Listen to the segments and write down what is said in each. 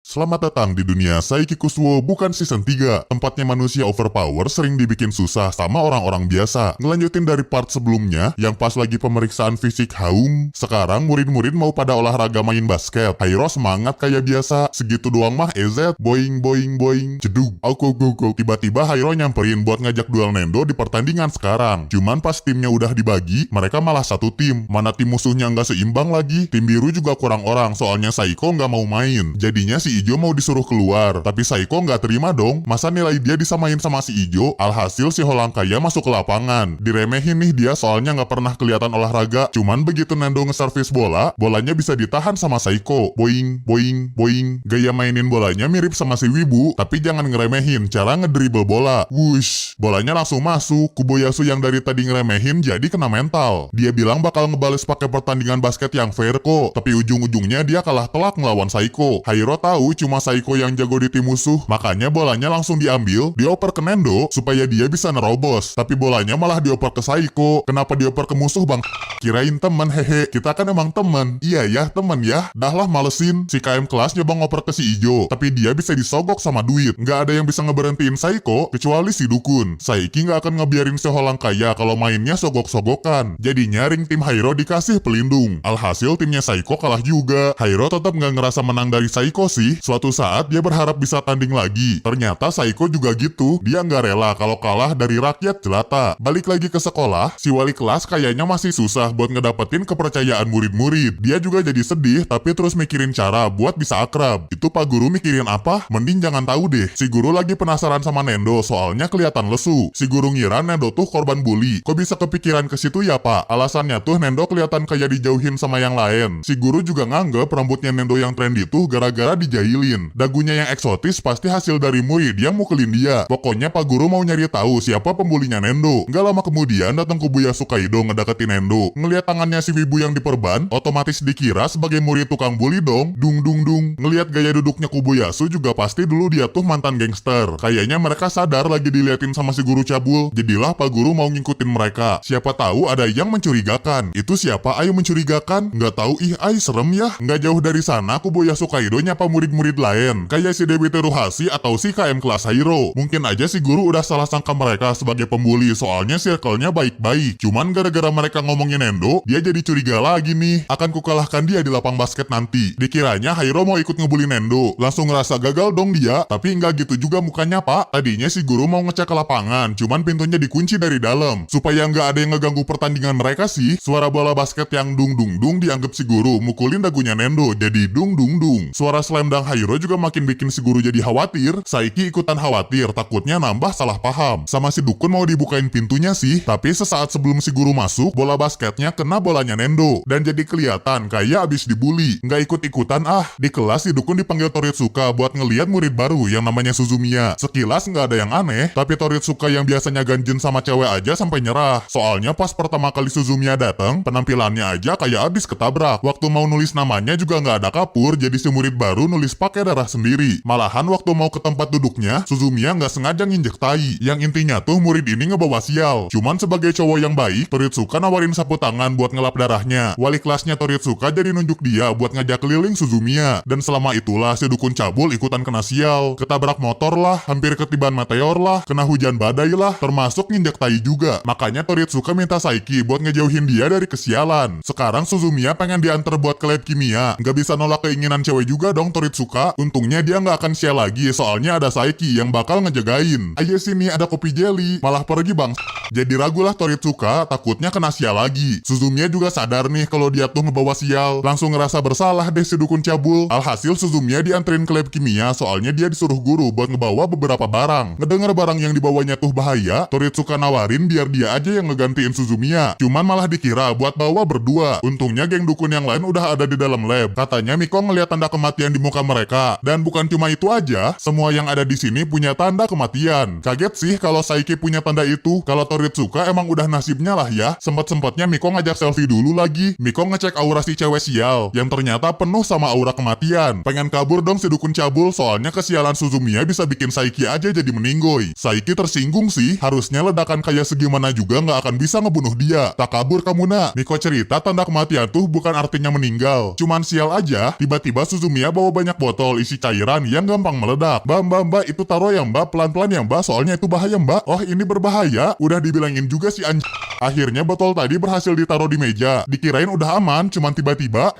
Selamat datang di dunia Saiki Kusuo bukan season 3. Tempatnya manusia overpower sering dibikin susah sama orang-orang biasa. Ngelanjutin dari part sebelumnya, yang pas lagi pemeriksaan fisik haum. Sekarang murid-murid mau pada olahraga main basket. Hairo semangat kayak biasa. Segitu doang mah EZ. Boing, boing, boing. Jedug. Go, go, go. Tiba-tiba Hairo nyamperin buat ngajak duel Nendo di pertandingan sekarang. Cuman pas timnya udah dibagi, mereka malah satu tim. Mana tim musuhnya nggak seimbang lagi. Tim biru juga kurang orang, soalnya Saiko nggak mau main. Jadinya si Ijo mau disuruh keluar, tapi Saiko nggak terima dong. Masa nilai dia disamain sama si Ijo? Alhasil si Holangkaya masuk ke lapangan. Diremehin nih dia soalnya nggak pernah kelihatan olahraga. Cuman begitu Nendo nge-service bola, bolanya bisa ditahan sama Saiko. Boing, boing, boing. Gaya mainin bolanya mirip sama si Wibu, tapi jangan ngeremehin cara ngedribble bola. Wush, bolanya langsung masuk. Kuboyasu yang dari tadi ngeremehin jadi kena mental. Dia bilang bakal ngebales pakai pertandingan basket yang fair kok, tapi ujung-ujungnya dia kalah telak ngelawan Saiko. Hairo tahu cuma Saiko yang jago di tim musuh, makanya bolanya langsung diambil, dioper ke Nendo supaya dia bisa nerobos. Tapi bolanya malah dioper ke Saiko. Kenapa dioper ke musuh bang? Kirain temen, hehe. Kita kan emang temen. Iya ya, temen ya. Dah lah malesin. Si KM kelas nyoba ngoper ke si Ijo, tapi dia bisa disogok sama duit. Nggak ada yang bisa ngeberhentiin Saiko kecuali si Dukun. Saiki nggak akan ngebiarin si Holangkaya kalau mainnya sogok-sogokan. Jadinya ring tim Hairo dikasih pelindung. Alhasil timnya Saiko kalah juga. Hairo tetap nggak ngerasa menang dari Saiko sih. Suatu saat dia berharap bisa tanding lagi. Ternyata Saiko juga gitu. Dia nggak rela kalau kalah dari rakyat jelata. Balik lagi ke sekolah, si wali kelas kayaknya masih susah buat ngedapetin kepercayaan murid-murid. Dia juga jadi sedih tapi terus mikirin cara buat bisa akrab. Itu Pak Guru mikirin apa? Mending jangan tahu deh. Si guru lagi penasaran sama Nendo soalnya kelihatan lesu. Si guru ngira Nendo tuh korban bully. Kok bisa kepikiran ke situ ya Pak? Alasannya tuh Nendo kelihatan kayak dijauhin sama yang lain. Si guru juga nganggep rambutnya Nendo yang trendy tuh gara-gara dijahilin. Dagunya yang eksotis pasti hasil dari murid yang mukulin dia. Pokoknya Pak Guru mau nyari tahu siapa pembulinya Nendo. Nggak lama kemudian datang Kuboyasu Kaido ngedeketin Nendo. Ngeliat tangannya si Wibu yang diperban, otomatis dikira sebagai murid tukang bully dong. Dung dung dung. Ngeliat gaya duduknya Kuboyasu juga pasti dulu dia tuh mantan gangster. Kayaknya mereka sadar lagi diliatin sama si guru cabul. Jadilah Pak Guru mau ngikutin mereka. Siapa tahu ada yang mencurigakan. Itu siapa ayo mencurigakan? Nggak tahu ay serem ya. Nggak jauh dari sana Kuboyasu Kaido nyapa murid-murid lain. Kayak si Dewi Teruhashi atau si KM kelas Hairo. Mungkin aja si guru udah salah sangka mereka sebagai pembuli soalnya circle-nya baik-baik. Cuman gara-gara mereka ngomongin Nendo, dia jadi curiga lagi nih. Akan kukalahkan dia di lapang basket nanti. Dikiranya Hairo mau ikut ngebully Nendo. Langsung ngerasa gagal dong dia. Tapi nggak gitu juga mukanya Pak. Tadinya si guru mau ngecek ke lapangan. Cuman pintunya dikunci dari dalam. Supaya nggak ada yang ngeganggu pertandingan mereka sih. Suara bola basket yang dung dung dung dianggap si guru mukulin dagunya Nendo. Jadi dung dung dung. Suara slam dunk Hairo juga makin bikin si guru jadi khawatir. Saiki ikutan khawatir. Takutnya nambah salah paham. Sama si Dukun mau dibukain pintunya sih. Tapi sesaat sebelum si guru masuk, bola basketnya kena bolanya Nendo. Dan jadi kelihatan kayak abis dibully. Nggak ikut-ikutan ah. Di kelas si Dukun dipanggil Toritsuka buat ngeliat murid baru yang namanya Suzumiya. Sekilas nggak ada yang aneh. Tapi Toritsuka yang biasanya ganjen sama cewek aja sampai nyerah. Soalnya pas pertama kali Suzumiya datang, penampilannya aja kayak abis ketabrak. Waktu mau nulis namanya juga nggak ada kapur. Jadi si murid baru nulis pakai darah sendiri. Malahan waktu mau ke tempat duduknya, Suzumiya nggak sengaja nginjek tai. Yang intinya tuh murid ini ngebawa sial. Cuman sebagai cowok yang baik, Toritsuka nawarin sapu tangan buat ngelap darahnya. Wali kelasnya Toritsuka jadi nunjuk dia buat ngajak keliling Suzumiya. Dan selama itulah si Dukun cabul ikutan kena sial. Ketabrak motor lah, hampir ketiban meteor lah, kena hujan badai lah, termasuk nginjek tai juga. Makanya Toritsuka minta Saiki buat ngejauhin dia dari kesialan. Sekarang Suzumiya pengen diantar buat ke lab kimia. Nggak bisa nolak keinginan cewek juga dong Toritsuka. Untungnya dia nggak akan sial lagi, soalnya ada Saiki yang bakal ngejagain. Ayo sini ada kopi jelly. Malah pergi bang. Jadi ragulah Toritsuka, takutnya kena sial lagi. Suzumiya juga sadar nih kalau dia tuh ngebawa sial. Langsung ngerasa bersalah deh si Dukun cabul. Alhasil Suzumiya dianterin ke lab kimia, soalnya dia disuruh guru buat ngebawa beberapa barang. Ngedenger barang yang dibawanya tuh bahaya, Toritsuka nawarin biar dia aja yang ngegantiin Suzumiya. Cuman malah dikira buat bawa berdua. Untungnya geng Dukun yang lain udah ada di dalam lab. Katanya Miko ngeliat tanda kematian di muka mereka. Dan bukan cuma itu aja, semua yang ada di sini punya tanda kematian. Kaget sih kalau Saiki punya tanda itu. Kalau Toritsuka emang udah nasibnya lah ya. Sempet-sempetnya Miko ngajak selfie dulu lagi. Miko ngecek aura si cewek sial, yang ternyata penuh sama aura kematian. Pengen kabur dong si Dukun cabul, soalnya kesialan Suzumiya bisa bikin Saiki aja jadi meninggoy. Saiki tersinggung sih, harusnya ledakan kayak segimana juga nggak akan bisa ngebunuh dia. Tak kabur kamu nak. Miko cerita tanda kematian tuh bukan artinya meninggal. Cuman sial aja, tiba-tiba Suzumiya bawa banyak botol isi cairan yang gampang meledak. Mbak, itu taruh ya mbak, pelan-pelan ya mbak, soalnya itu bahaya mbak. Oh ini berbahaya, udah dibilangin juga si anjing. Akhirnya botol tadi berhasil ditaruh di meja. Dikirain udah aman, cuman tiba-tiba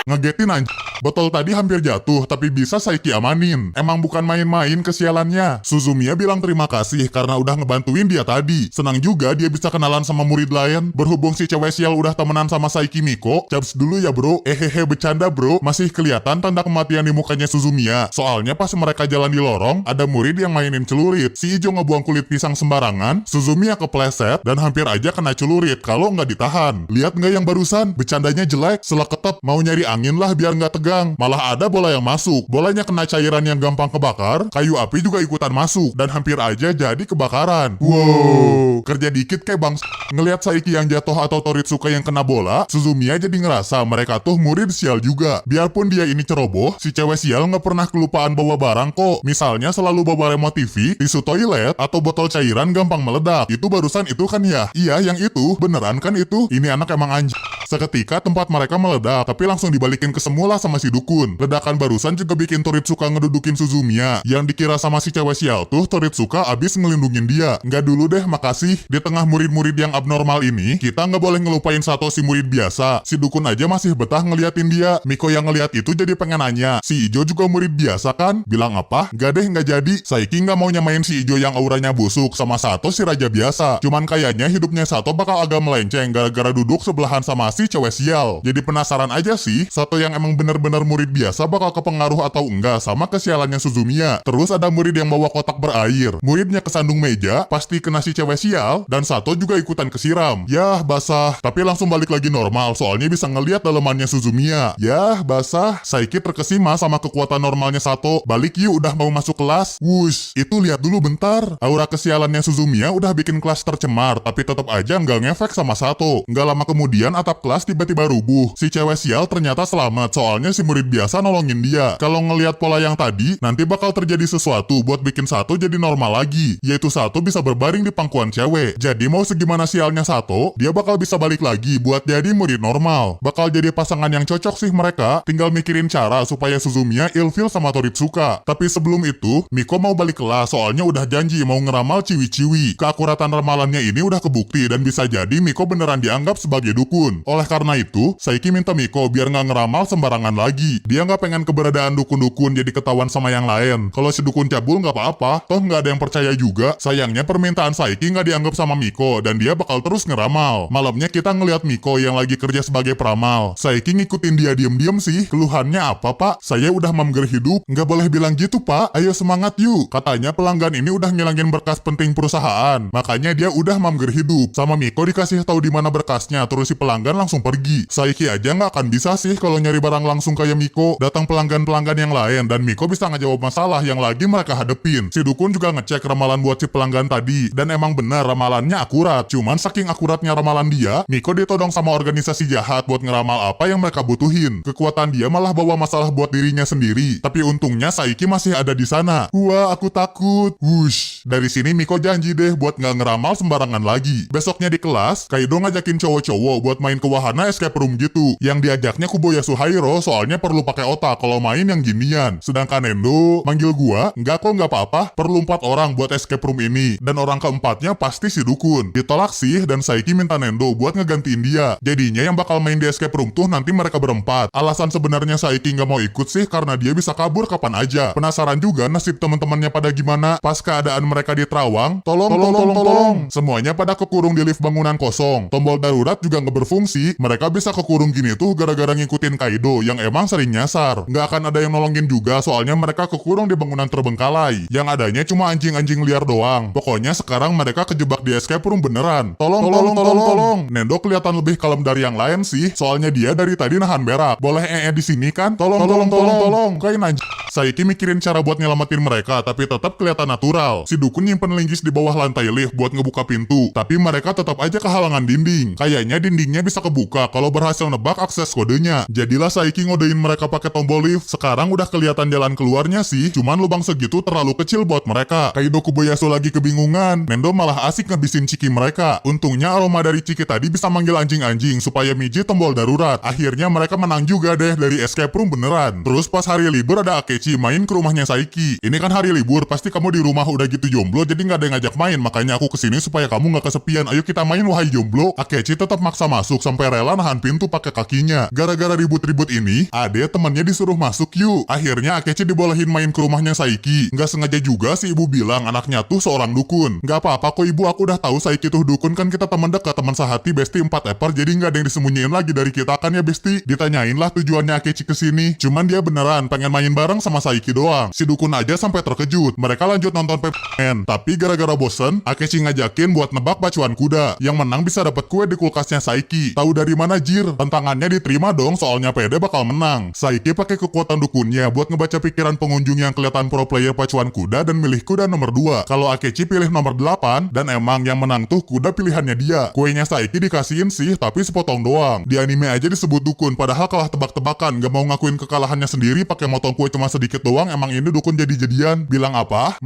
ngegetin anjing. Botol tadi hampir jatuh, tapi bisa Saiki amanin. Emang bukan main-main kesialannya. Suzumiya bilang terima kasih karena udah ngebantuin dia tadi. Senang juga dia bisa kenalan sama murid lain. Berhubung si cewek sial udah temenan sama Saiki Miko, caps dulu ya bro. Bercanda bro. Masih kelihatan tanda kematian di mukanya Suzumiya. Soalnya pas mereka jalan di lorong, ada murid yang mainin celurit. Si Ijo ngebuang kulit pisang sembarangan, Suzumiya kepleset dan hampir aja kena celurit kalau nggak ditahan. Lihat nggak yang barusan? Bercandanya jelek, seleketep, mau nyari angin lah biar nggak tegang. Malah ada bola yang masuk. Bolanya kena cairan yang gampang kebakar, kayu api juga ikutan masuk, dan hampir aja jadi kebakaran. Wow, kerja dikit kayak bang. Ngelihat Saiki yang jatuh atau Toritsuka yang kena bola, Suzumiya jadi ngerasa mereka tuh murid sial juga. Biarpun dia ini ceroboh, si cewek sial nggak pernah kelupaan bawa barang kok. Misalnya selalu bawa remote TV, tisu toilet, atau botol cairan gampang meledak. Itu barusan itu kan ya? Iya, yang itu. Beneran kan itu? Ini anak emang anjing. Seketika tempat mereka meledak, tapi langsung dibalikin ke semula sama si dukun. Ledakan barusan juga bikin Toritsuka ngedudukin Suzumiya. Yang dikira sama si cewek sial tuh Toritsuka abis ngelindungin dia. Nggak dulu deh, makasih. Di tengah murid-murid yang abnormal ini, kita nggak boleh ngelupain satu si murid biasa. Si dukun aja masih betah ngeliatin dia. Miko yang ngeliat itu jadi pengen nanya, si Ijo juga murid biasa kan? Bilang apa? Nggak deh, nggak jadi. Saiki nggak mau nyamain si Ijo yang auranya busuk sama Sato si raja biasa. Cuman kayaknya hidupnya Sato bakal agak melenceng gara-gara duduk sebelahan sama si cewek sial. Jadi penasaran aja sih, Sato yang emang bener-bener murid biasa bakal kepengaruh atau enggak sama kesialannya Suzumiya. Terus ada murid yang bawa kotak berair. Muridnya kesandung meja, pasti kena si cewek sial, dan Sato juga ikutan kesiram. Yah, basah. Tapi langsung balik lagi normal, soalnya bisa ngeliat dalemannya Suzumiya. Yah, basah. Saiki terkesima sama kekuatan normalnya Sato. Balik yuk, udah mau masuk kelas. Wush, itu lihat dulu bentar. Aura kesialannya Suzumiya udah bikin kelas tercemar, tapi tetap aja nggak ngefek sama Sato. Nggak lama kemudian atap kelas tiba-tiba rubuh. Si cewek sial ternyata selamat, soalnya si murid biasa nolongin dia. Kalau ngelihat pola yang tadi, nanti bakal terjadi sesuatu buat bikin Sato jadi normal lagi, yaitu Sato bisa berbaring di pangkuan cewek. Jadi mau segimana sialnya Sato, dia bakal bisa balik lagi buat jadi murid normal. Bakal jadi pasangan yang cocok sih mereka, tinggal mikirin cara supaya Suzumiya ilfil sama Toritsuka. Tapi sebelum itu, Miko mau balik kelas soalnya udah janji mau ngeramal ciwi-ciwi. Keakuratan ramalannya ini udah kebukti dan bisa jadi Miko beneran dianggap sebagai dukun. Oleh karena itu, Saiki minta Miko biar nggak ngeramal sembarangan lagi. Dia nggak pengen keberadaan dukun-dukun jadi ketahuan sama yang lain. Kalau si dukun cabul nggak apa-apa, toh nggak ada yang percaya juga. Sayangnya permintaan Saiki nggak dianggap sama Miko dan dia bakal terus ngeramal. Malamnya kita ngeliat Miko yang lagi kerja sebagai peramal. Saiki ngikutin dia diem-diem sih. Keluhannya apa pak? Saya udah mamger hidup. Nggak boleh bilang gitu pak. Ayo semangat yuk. Katanya pelanggan ini udah ngilangin berkas penting perusahaan. Makanya dia udah mamger hidup. Sama Miko dikasih tahu di mana berkasnya. Terus si pelanggan langsung pergi. Saiki aja nggak akan bisa sih kalau nyari barang langsung kayak Miko. Datang pelanggan-pelanggan yang lain dan Miko bisa ngejawab masalah yang lagi mereka hadepin. Si dukun juga ngecek ramalan buat si pelanggan tadi dan emang benar ramalannya akurat. Cuman saking akuratnya ramalan dia, Miko ditodong sama organisasi jahat buat ngeramal apa yang mereka butuhin. Kekuatan dia malah bawa masalah buat dirinya sendiri. Tapi untungnya Saiki masih ada di sana. Wah, aku takut. Wush. Dari sini Miko janji deh buat nggak ngeramal sembarangan lagi. Besoknya di kelas, Kaido ngajakin cowok-cowok buat main ke wahana escape room gitu. Yang diajaknya Kuboya Suhairo soalnya perlu pakai otak kalau main yang ginian. Sedangkan Endo manggil gua, enggak kok nggak apa-apa, perlu 4 orang buat escape room ini. Dan orang keempatnya pasti si dukun. Ditolak sih dan Saiki minta Nendo buat ngegantiin dia. Jadinya yang bakal main di escape room tuh nanti mereka berempat. Alasan sebenarnya Saiki nggak mau ikut sih karena dia bisa kabur kapan aja. Penasaran juga nasib teman-temannya pada gimana pas keadaan mereka di terawang. Tolong. Semuanya pada kekurung di lift bangunan kosong. Tombol darurat juga nggak berfungsi. Mereka bisa kekurung gini tuh gara-gara ngikutin Kaido yang emang sering nyasar. Nggak akan ada yang nolongin juga soalnya mereka kekurung di bangunan terbengkalai. Yang adanya cuma anjing-anjing liar doang. Pokoknya sekarang mereka kejebak di escape room beneran. Tolong. Nendo kelihatan lebih kalem dari yang lain sih. Soalnya dia dari tadi nahan berak. Boleh di sini kan? Tolong. Kain anjing. Saiki mikirin cara buat nyelamatin mereka tapi tetap kelihatan natural. Si dukun nyimpen linggis di bawah lantai lift buat ngebuka pintu. Tapi mereka tetap aja kehalangan dinding. Kayaknya dindingnya bisa kebuka kalau berhasil nebak akses kodenya. Jadilah Saiki ngodein mereka pakai tombol lift. Sekarang udah kelihatan jalan keluarnya sih, cuman lubang segitu terlalu kecil buat mereka. Kaido Kobayashi lagi kebingungan, Nendo malah asik ngabisin Ciki mereka. Untungnya aroma dari Ciki tadi bisa manggil anjing-anjing supaya mijit tombol darurat. Akhirnya mereka menang juga deh dari escape room beneran. Terus pas hari libur ada Akechi main ke rumahnya Saiki. Ini kan hari libur, pasti kamu di rumah udah gitu jomblo, jadi nggak ada yang ngajak main. Makanya aku kesini supaya kamu nggak kesepian. Ayo kita main wahai jomblo. Akechi tetap maksa masuk sampai rela nahan pintu pakai kakinya. Gara-gara ribut-ribut ini, Ade temannya disuruh masuk yuk. Akhirnya Akechi dibolehin main ke rumahnya Saiki. Nggak sengaja juga si ibu bilang anaknya tuh seorang dukun. Nggak apa-apa kok ibu, aku udah tahu Saiki tuh dukun, kan kita teman dekat, teman sehati, besti 4 epar, jadi nggak ada yang disembunyiin lagi dari kita kan ya besti. Ditanyain lah tujuannya Akechi kesini. Cuman dia beneran pengen main bareng sama Saiki doang. Si dukun aja sampai terkejut. Mereka lanjut nonton PPN. Tapi gara-gara bosen, Akechi ngajakin buat nebak pacuan kuda. Yang menang bisa dapat kue di kulkasnya Saiki. Tahu dari mana jir? Tantangannya diterima dong, soalnya PD bakal menang. Saiki pakai kekuatan dukunnya buat ngebaca pikiran pengunjung yang kelihatan pro player pacuan kuda dan milih kuda nomor 2. Kalau Akechi pilih nomor 8, dan emang yang menang tuh kuda pilihannya dia. Kuenya Saiki dikasihin sih, tapi sepotong doang. Di anime aja disebut dukun, padahal kalah tebak-tebakan. Gak mau ngakuin kekalahannya sendiri, pakai motong kue cuma sedikit doang. Emang ini dukun jadi-jadian? Bilang apa?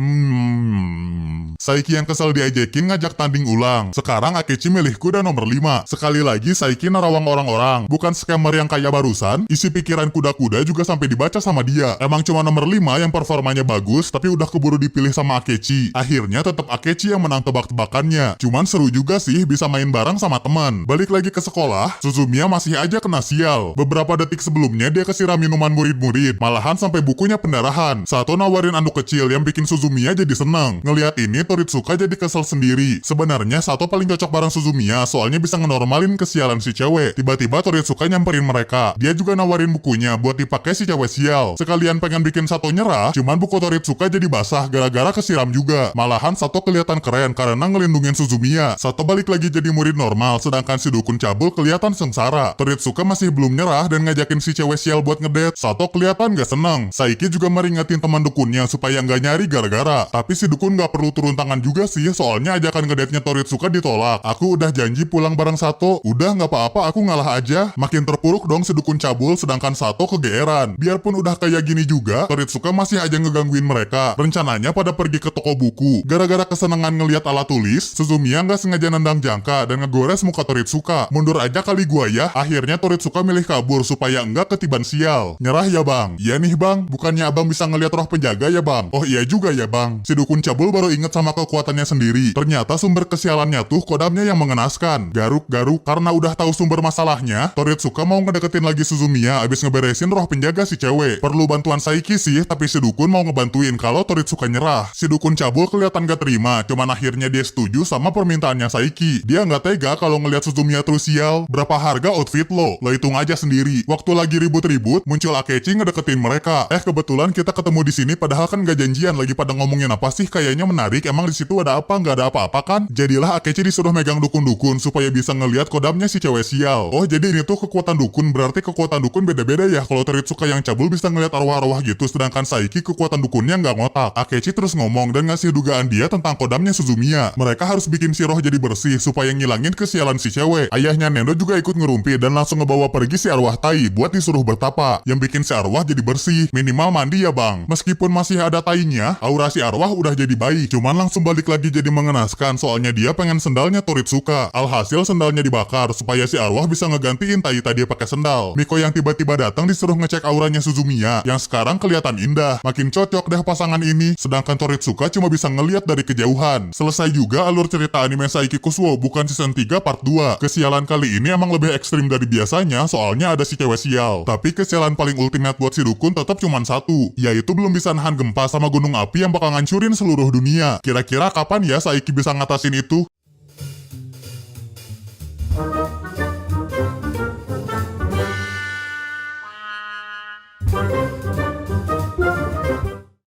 Saiki yang kesel diajakin ngajak tanding ulang. Sekarang Akechi milih kuda nomor 5. Sekali lagi Saiki nerawang orang-orang. Bukan scammer yang kayak barusan, isi pikiran kuda-kuda juga sampai dibaca sama dia. Emang cuma nomor 5 yang performanya bagus, tapi udah keburu dipilih sama Akechi. Akhirnya tetap Akechi yang menang tebak-tebakannya. Cuman seru juga sih bisa main bareng sama teman. Balik lagi ke sekolah, Suzumiya masih aja kena sial. Beberapa detik sebelumnya dia kesiram minuman murid-murid, malahan sampai bukunya pendarahan. Sato nawarin anduk kecil yang bikin Suzumiya jadi seneng. Ngelihat ini Toritsuka jadi kesel sendiri. Sebenarnya Sato paling cocok bareng Suzumiya, soalnya bisa ngenormalin kesialan si cewek. Tiba-tiba Toritsuka nyamperin mereka. Dia juga nawarin bukunya buat dipakai si cewek sial. Sekalian pengen bikin Sato nyerah, cuman buku Toritsuka jadi basah gara-gara kesiram juga. Malahan Sato kelihatan keren karena ngelindungin Suzumiya. Sato balik lagi jadi murid normal, sedangkan si dukun cabul kelihatan sengsara. Toritsuka masih belum nyerah dan ngajakin si cewek sial buat ngedate. Sato kelihatan gak seneng. Saiki juga meringetin teman dukunnya supaya nggak nyari gara-gara. Tapi si dukun gak perlu turun tangan juga sih, soalnya ajakan ngedate-nya Toritsuka ditolak. Aku udah janji pulang bareng Sato. Udah nggak apa-apa, aku ngalah aja. Makin terpuruk dong si dukun cabul, sedangkan Sato kegeeran. Biarpun udah kayak gini juga, Toritsuka masih aja ngegangguin mereka. Rencananya pada pergi ke toko buku. Gara-gara kesenangan ngelihat alat tulis, Suzumiya nggak sengaja nendang jangka dan ngegores muka Toritsuka. Mundur aja kali gua ya. Akhirnya Toritsuka milih kabur supaya enggak ketiban sial. Nyerah ya bang? Iya nih bang, bukannya abang bisa ngelihat roh penjaga ya bang? Oh iya juga ya bang. Si dukun cabul baru inget sama kekuatannya sendiri. Ternyata sumber kesialannya tuh kodamnya yang mengenaskan. Garuk-garuk. Karena udah tahu sumber masalahnya, Toritsuka mau ngedeketin lagi Suzumiya abis ngeberesin roh penjaga si cewek. Perlu bantuan Saiki sih, tapi si dukun mau ngebantuin kalau Toritsuka nyerah. Si dukun cabul kelihatan gak terima, cuman akhirnya dia setuju sama permintaannya Saiki. Dia nggak tega kalau ngelihat Suzumiya terus sial. Berapa harga outfit lo? Lo hitung aja sendiri. Waktu lagi ribut-ribut, muncul Akechi ngedeketin mereka. Kebetulan kita ketemu di sini, padahal kan gak janjian. Lagi pada ngomongin apa sih? Kayaknya menarik. Emang di situ ada apa? Nggak ada apa-apa kan? Jadilah Akechi disuruh megang dukun-dukun supaya bisa ngelihat kodamnya si cewek sial. Oh jadi ini tuh kekuatan dukun. Berarti kekuatan dukun beda-beda ya. Kalau Toritsuka yang cabul bisa ngelihat arwah-arwah gitu, sedangkan Saiki kekuatan dukunnya nggak ngotak. Akechi terus ngomong dan ngasih dugaan dia tentang kodamnya Suzumiya. Mereka harus bikin si roh jadi bersih supaya ngilangin kesialan si cewek. Ayahnya Nendo juga ikut ngerumpi dan langsung ngebawa pergi si arwah tai buat disuruh bertapa. Yang bikin si arwah jadi bersih. Minimal mandi ya bang. Meskipun masih ada tainya, aura si arwah udah jadi baik. Cuman langsung balik lagi jadi mengenaskan, soalnya dia pengen sendalnya Toritsuka. Alhasil sendalnya dibakar supaya si arwah bisa ngegantiin tai tadi pakai sendal. Miko yang tiba-tiba datang disuruh ngecek auranya Suzumiya yang sekarang kelihatan indah. Makin cocok deh pasangan ini. Sedangkan Toritsuka cuma bisa ngeliat dari kejauhan. Selesai juga alur cerita anime Saiki Kusuo bukan season 3 part 2. Kesialan kali ini emang lebih ekstrim dari biasanya, soalnya ada si cewek sial. Tapi kesialan paling ultimate buat si dukun tetap cuma satu, yaitu belum bisa nahan gempa sama gunung api yang bakal ngancurin seluruh dunia. Kira-kira kapan ya Saiki bisa ngatasin itu?